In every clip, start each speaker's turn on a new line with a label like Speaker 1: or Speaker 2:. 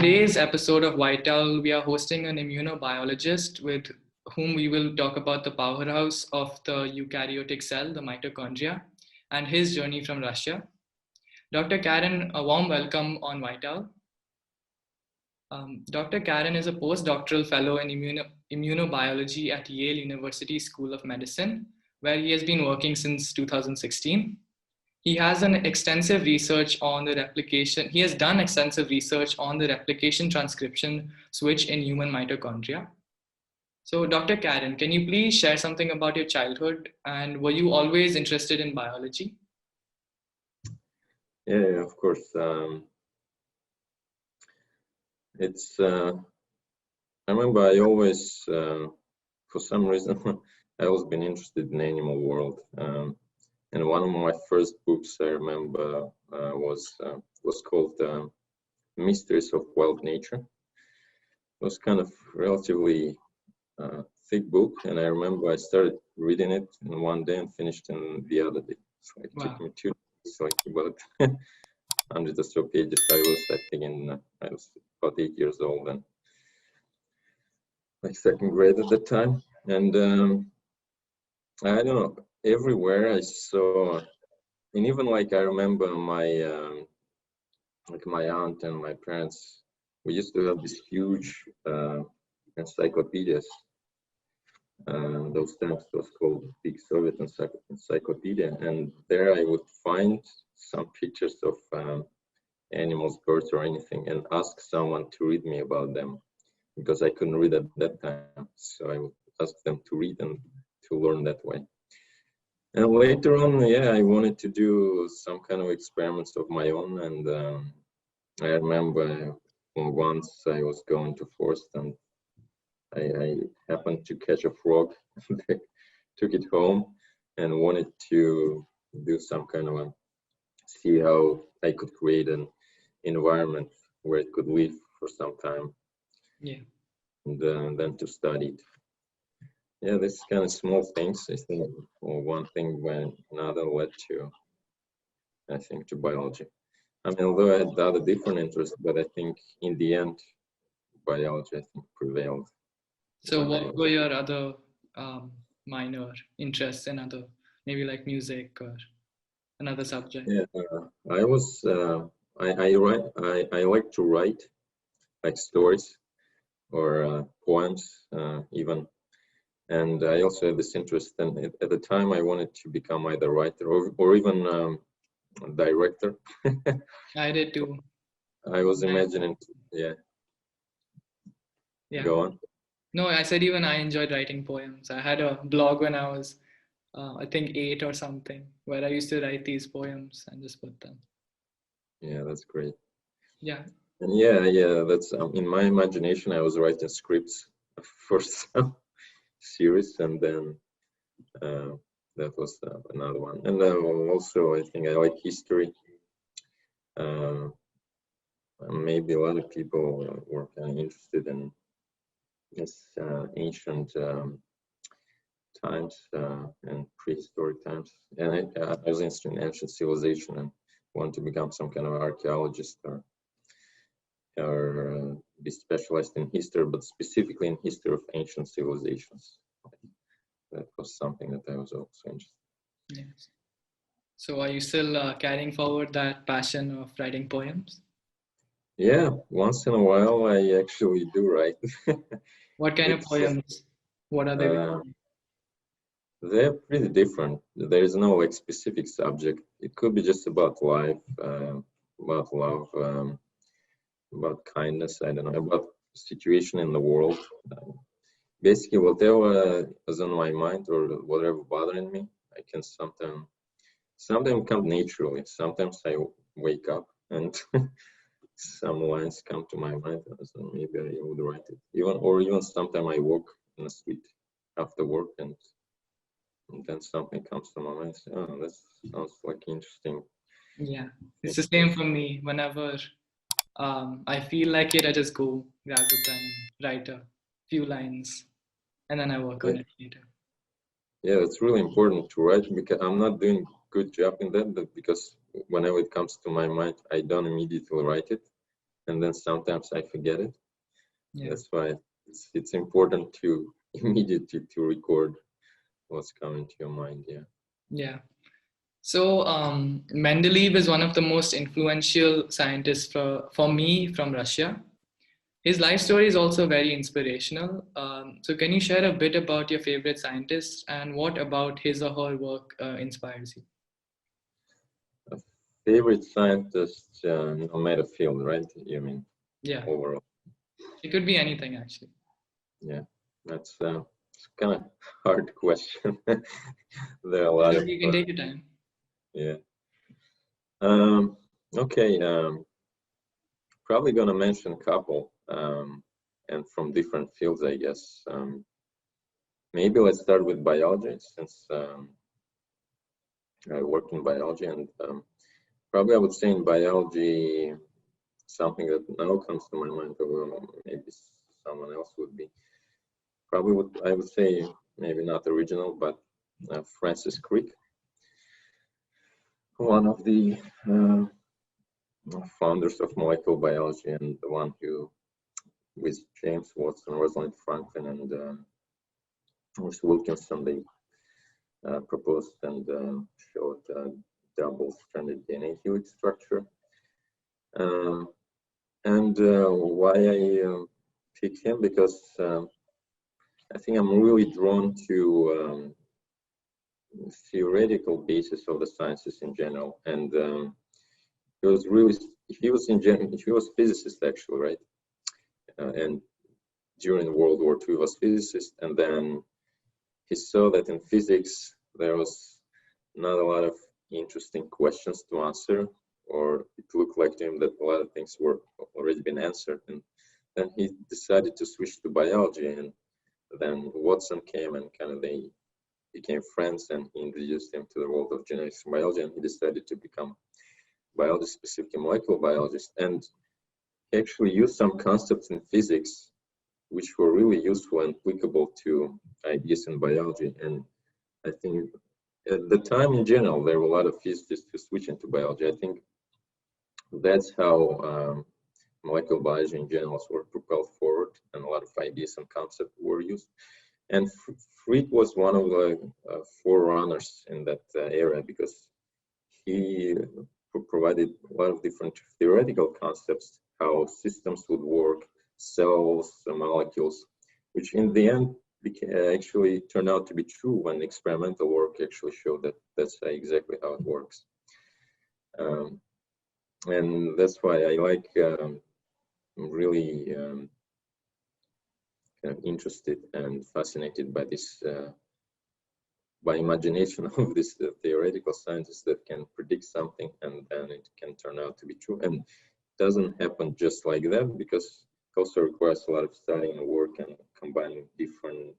Speaker 1: today's episode of Vital, we are hosting an immunobiologist with whom we will talk about the powerhouse of the eukaryotic cell, the mitochondria, and his journey from Russia. Dr. Karen, a warm welcome on Vital. Dr. Karen is a postdoctoral fellow in immunobiology at Yale University School of Medicine, where he has been working since 2016. He has done extensive research on the replication transcription switch in human mitochondria. So Dr. Karen, can you please share something about your childhood, and were you always interested in biology?
Speaker 2: Yeah, of course. I remember I always, for some reason, I always been interested in animal world. And one of my first books I remember was called Mysteries of Wild Nature. It was kind of relatively thick book, and I remember I started reading it in one day and finished in the other day. So it took me 2 days, like about hundreds or so pages. I was about 8 years old and like second grade at the time. And I don't know, everywhere I saw, and even like I remember my aunt and my parents, we used to have these huge encyclopedias. Those times it was called Big Soviet Encyclopedia, and there I would find some pictures of animals, birds, or anything, and ask someone to read me about them, because I couldn't read at that time. So I would ask them to read and to learn that way. And later on, yeah, I wanted to do some kind of experiments of my own. And I remember once I was going to forest and I happened to catch a frog, took it home and wanted to do some kind of see how I could create an environment where it could live for some time.
Speaker 1: Yeah.
Speaker 2: And then to study it. Yeah, this kind of small things, I think, or one thing when another led to, I think, to biology. I mean, although I had other different interests, but I think in the end, biology, I think, prevailed.
Speaker 1: So what were your other minor interests in other, maybe like music or another subject?
Speaker 2: Yeah, I like to write, like stories or poems, even. And I also had this interest, and at the time I wanted to become either writer or even a director.
Speaker 1: I did too.
Speaker 2: I was imagining, yeah. Go on.
Speaker 1: No, I said even I enjoyed writing poems. I had a blog when I was, I think 8 or something, where I used to write these poems and just put them.
Speaker 2: Yeah, that's great.
Speaker 1: Yeah.
Speaker 2: And yeah, that's in my imagination. I was writing scripts for some series, and then that was another one. And also, I think I like history. Maybe a lot of people were kind of interested in this ancient times and prehistoric times. And I was interested in ancient civilization and wanted to become some kind of archaeologist or be specialized in history, but specifically in history of ancient civilizations. That was something that I was also interested in.
Speaker 1: Yes. So are you still carrying forward that passion of writing poems?
Speaker 2: Yeah, once in a while I actually do write.
Speaker 1: What kind of poems? What are they?
Speaker 2: They're pretty different. There is no like specific subject. It could be just about life, about love, about kindness, I don't know, about situation in the world. Basically, whatever is on my mind or whatever bothering me, I can sometimes come naturally. Sometimes I wake up and some lines come to my mind, so maybe I would write it. Even sometimes I walk in the street after work and then something comes to my mind. Oh, that sounds like interesting.
Speaker 1: Yeah, it's the same for me. Whenever I feel like it, I just go grab the pen and write a few lines, and then I work on it later.
Speaker 2: Yeah, it's really important to write, because I'm not doing a good job in that, but because whenever it comes to my mind, I don't immediately write it. and then sometimes I forget it.
Speaker 1: Yeah.
Speaker 2: That's why it's important to immediately to record what's coming to your mind. Yeah.
Speaker 1: Yeah. So Mendeleev is one of the most influential scientists for me from Russia. His life story is also very inspirational. So can you share a bit about your favorite scientist and what about his or her work inspires you?
Speaker 2: A favorite scientist, no matter field, right? You mean
Speaker 1: Yeah,
Speaker 2: overall?
Speaker 1: it could be anything actually.
Speaker 2: Yeah, that's it's kind of hard question. There are a lot of
Speaker 1: You can take your time.
Speaker 2: yeah. Okay. Probably gonna mention a couple, and from different fields, I guess. Maybe let's start with biology, since I work in biology, and probably I would say in biology something that now comes to my mind, or maybe someone else would be. Probably would I would say maybe not original, but Francis Crick, one of the founders of molecular biology, and the one who, with James Watson, Rosalind Franklin, and with Wilkinson, they proposed and showed double-stranded DNA helix structure. And why I pick him, because I think I'm really drawn to theoretical basis of the sciences in general, and he was really he was physicist actually, right? And during World War II, he was physicist, and then he saw that in physics there was not a lot of interesting questions to answer, or it looked like to him that a lot of things were already been answered, and then he decided to switch to biology, and then Watson came and kind of they became friends, and he introduced him to the world of genetics and biology, and he decided to become biologist, specifically molecular biologist, and he actually used some concepts in physics which were really useful and applicable to ideas in biology. And I think at the time in general, there were a lot of physicists who switched into biology. I think that's how molecular biology in general were propelled forward, and a lot of ideas and concepts were used. And Frick was one of the forerunners in that area, because he provided a lot of different theoretical concepts, how systems would work, cells, molecules, which in the end actually turned out to be true when experimental work actually showed that that's exactly how it works. And that's why I like really kind of interested and fascinated by this by imagination of this theoretical scientists that can predict something and then it can turn out to be true. And it doesn't happen just like that, because it also requires a lot of studying and work and combining different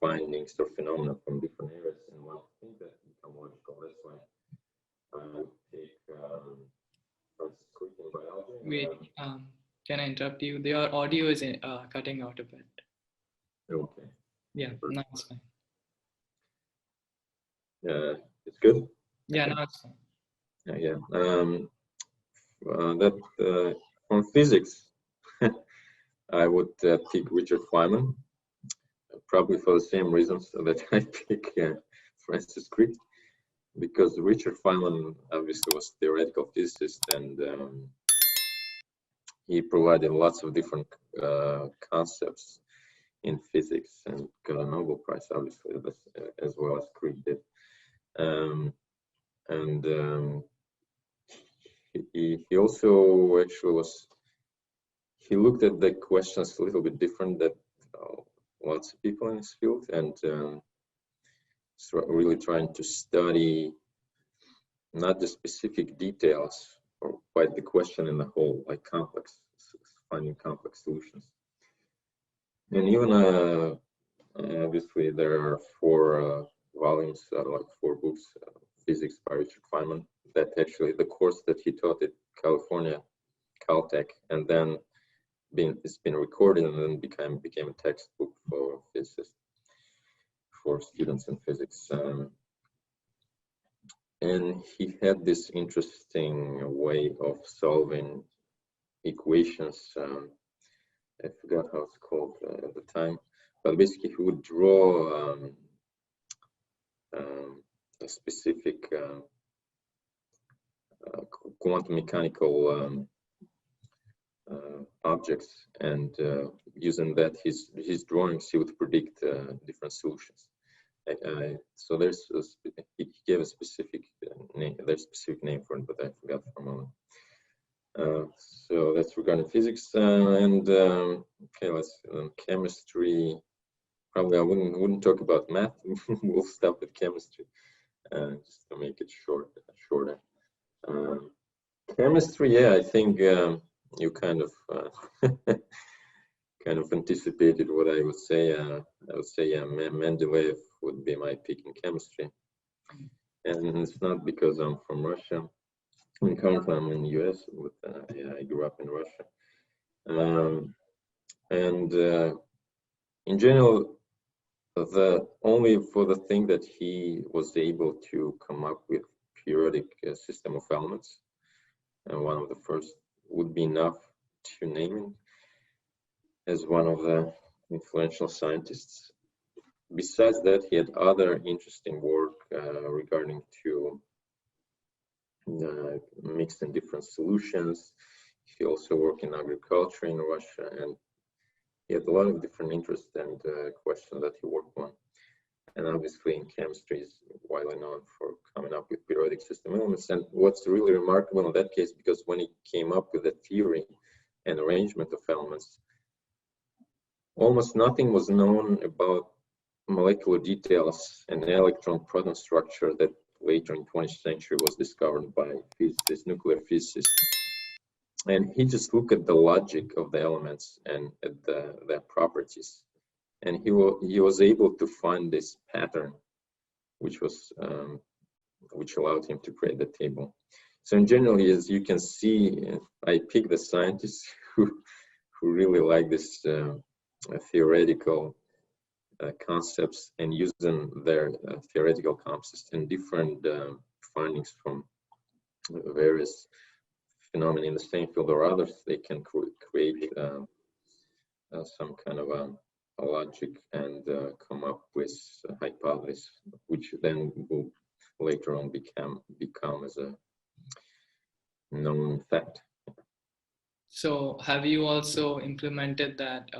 Speaker 2: findings or phenomena from different areas in one thing that become logical. That's why I would take Francis Crick in biology.
Speaker 1: Wait, can I interrupt you? Your audio is cutting out a bit.
Speaker 2: Okay.
Speaker 1: Yeah, now it's fine.
Speaker 2: It's good.
Speaker 1: Yeah, now it's fine.
Speaker 2: Yeah. That from physics, I would pick Richard Feynman, probably for the same reasons that I pick Francis Crick, because Richard Feynman obviously was a theoretical physicist, and he provided lots of different concepts in physics, and got a Nobel Prize, obviously, as well as Crick did. He also actually he looked at the questions a little bit different than lots of people in this field, and really trying to study not the specific details, or quite the question in the whole, like finding complex solutions. And even obviously there are 4 volumes, like 4 books, Physics by Richard Feynman, that actually the course that he taught at California, Caltech, and then it's been recorded and then became a textbook for physicists, for students in physics. And he had this interesting way of solving equations. I forgot how it's called at the time, but basically he would draw a specific quantum mechanical objects, and using that his drawings, he would predict different solutions. So there's he gave a specific name. There's a specific name for it, but I forgot for a moment. So that's regarding physics, and okay, let's chemistry. Probably I wouldn't talk about math. We'll stop with chemistry, just to make it shorter. Chemistry, yeah, I think you kind of kind of anticipated what I would say. I would say, yeah, Mendeleyev would be my pick in chemistry, and it's not because I'm from Russia. Currently I'm in the US, but yeah, I grew up in Russia, and in general, only for the thing that he was able to come up with periodic system of elements, and one of the first would be enough to name him as one of the influential scientists. Besides that, he had other interesting work regarding to mixed and different solutions. He also worked in agriculture in Russia, and he had a lot of different interests and questions that he worked on. And obviously in chemistry is widely known for coming up with periodic system elements. And what's really remarkable in that case, because when he came up with the theory and arrangement of elements, almost nothing was known about molecular details and electron-proton structure that later in 20th century was discovered by physicists, nuclear physicists. And he just looked at the logic of the elements and at their properties. And he was able to find this pattern, which allowed him to create the table. So in general, as you can see, I picked the scientists who really like this theoretical concepts and using their theoretical concepts and different findings from various phenomena in the same field or others. They can create some kind of a logic and come up with a hypothesis, which then will later on become as a known fact.
Speaker 1: So have you also implemented that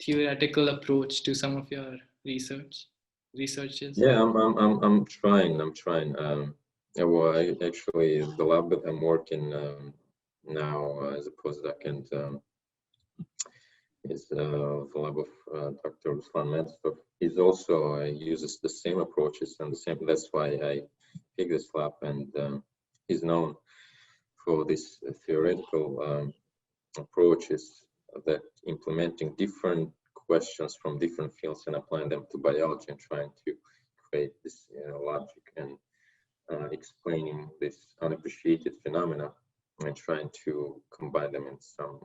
Speaker 1: theoretical approach to some of your researches?
Speaker 2: Yeah, I'm trying. Well, actually, the lab that I'm working now as a postdoc, and is the lab of Dr. Ruslan Medstov. He's also uses the same approaches and the same. That's why I picked this lab, and he's known for this theoretical approaches that implementing different questions from different fields and applying them to biology and trying to create this logic and explaining this unappreciated phenomena and trying to combine them in some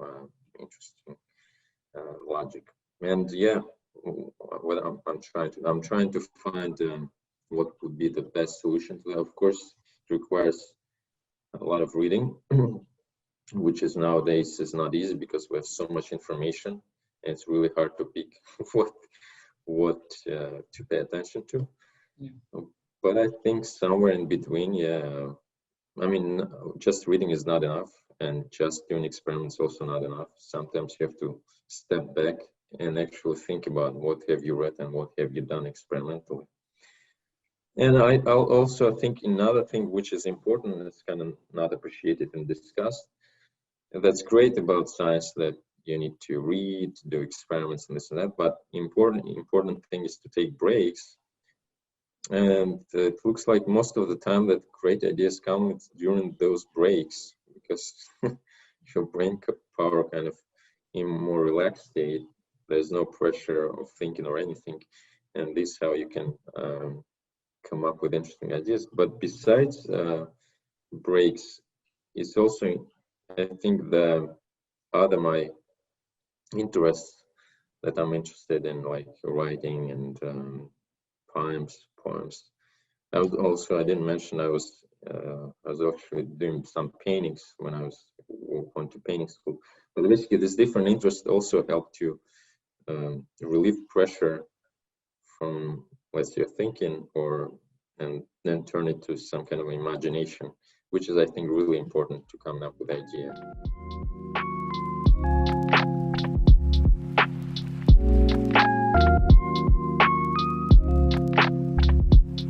Speaker 2: interesting logic. And yeah, what I'm trying to find what would be the best solution to that. Of course, it requires a lot of reading, which is nowadays is not easy because we have so much information, and it's really hard to pick what to pay attention to. Yeah. But I think somewhere in between, yeah. I mean, just reading is not enough, and just doing experiments also not enough. Sometimes you have to step back and actually think about what have you read and what have you done experimentally. And I'll also think another thing which is important, and it's kind of not appreciated and discussed. And that's great about science, that you need to read, do experiments and this and that, but important thing is to take breaks. And it looks like most of the time that great ideas come during those breaks, because your brain power kind of in more relaxed state. There's no pressure of thinking or anything, and this is how you can come up with interesting ideas. But besides breaks, it's also, I think, the other my interests that I'm interested in, like writing and poems. I didn't mention I was I was actually doing some paintings when I was going to painting school. But basically, this different interest also helped you relieve pressure from what you're thinking, and then turn it to some kind of imagination, which is, I think, really important to come up with ideas.